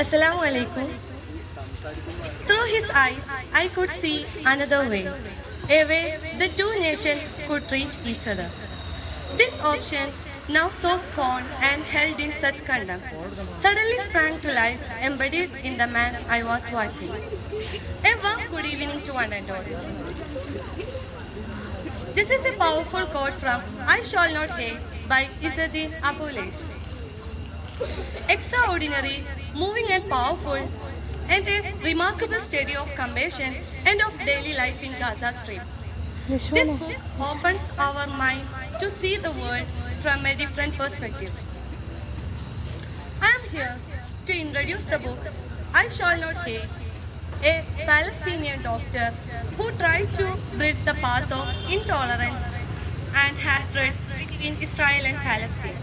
Assalamu alaikum. Through his eyes, I could see another way, a way the two nations could treat each other. This option, now so scorned and held in such contempt, suddenly sprang to life, embodied in the man I was watching. A warm good evening to one and all. This is a powerful quote from I Shall Not Hate by Izzeddin Abuleish. Extraordinary, moving and powerful, and a remarkable study of compassion and of daily life in Gaza Strip. This book opens our mind to see the world from a different perspective. I am here to introduce the book I Shall Not Hate, a Palestinian doctor who tried to bridge the path of intolerance and hatred between Israel and Palestine.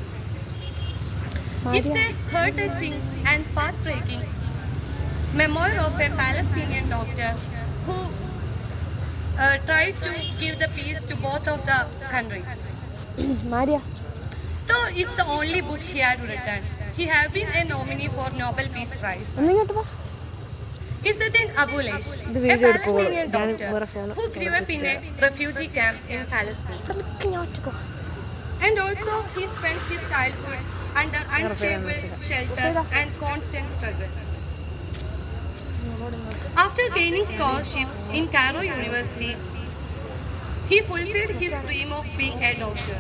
It's a heart-touching and path-breaking memoir of a Palestinian doctor who tried to give the peace to both of the countries. Maria. So it's the only book he had written. He had been a nominee for Nobel Peace Prize. ഒന്നിങ്ങോട്ട് വാ. Izzeddin Abuleish, ഇത് a video എടുക്കുമോ? Palestinian ഞാൻ doctor വേറെ phone who grew up in a refugee camp in Palestine. ഇവിടെ നിക്ക്, ഞാൻ ഒറ്റയ്ക്ക് വാ. And also he spent his childhood under unstable shelter and constant struggle. After gaining scholarship in Cairo University, he fulfilled his dream of being a doctor.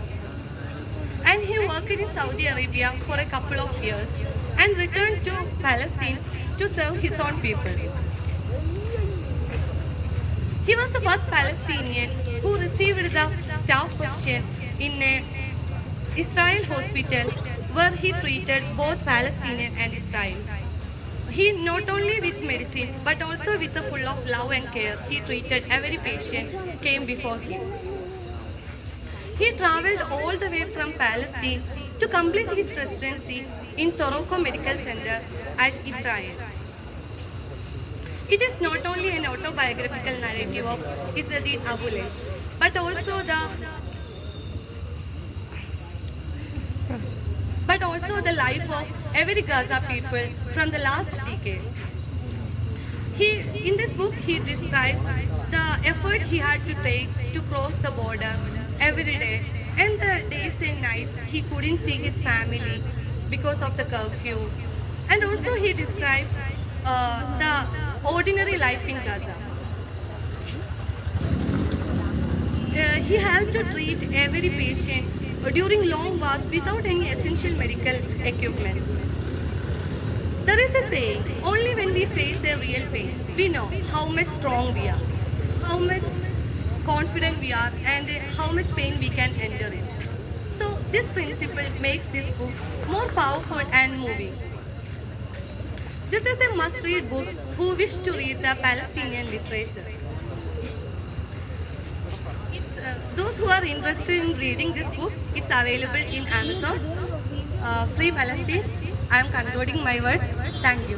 And he worked in Saudi Arabia for a couple of years and returned to Palestine to serve his own people. He was the first Palestinian who received the staff position in a Israel hospital where he treated both Palestinian and Israelis. He not only with medicine but also with a full of love and care he treated every patient came before him. He traveled all the way from Palestine to complete his residency in Soroko Medical Center at Israel. It is not only an autobiographical narrative of Izzeddin Abuleish, but also the life of every Gaza people from the last decade. In this book, he describes the effort he had to take to cross the border every day and the days and nights he couldn't see his family because of the curfew. And also he describes the ordinary life in Gaza. He had to treat every patient during long hours without any essential medical equipment. There is a saying, only when we face a real pain, we know how much strong we are, how much confident we are, and how much pain we can endure it. So this principle makes this book more powerful and moving. This is a must-read book who wish to read the Palestinian literature. Those who are interested in reading this book, it's available in Amazon. Free Palestine. I am concluding my words. Thank you.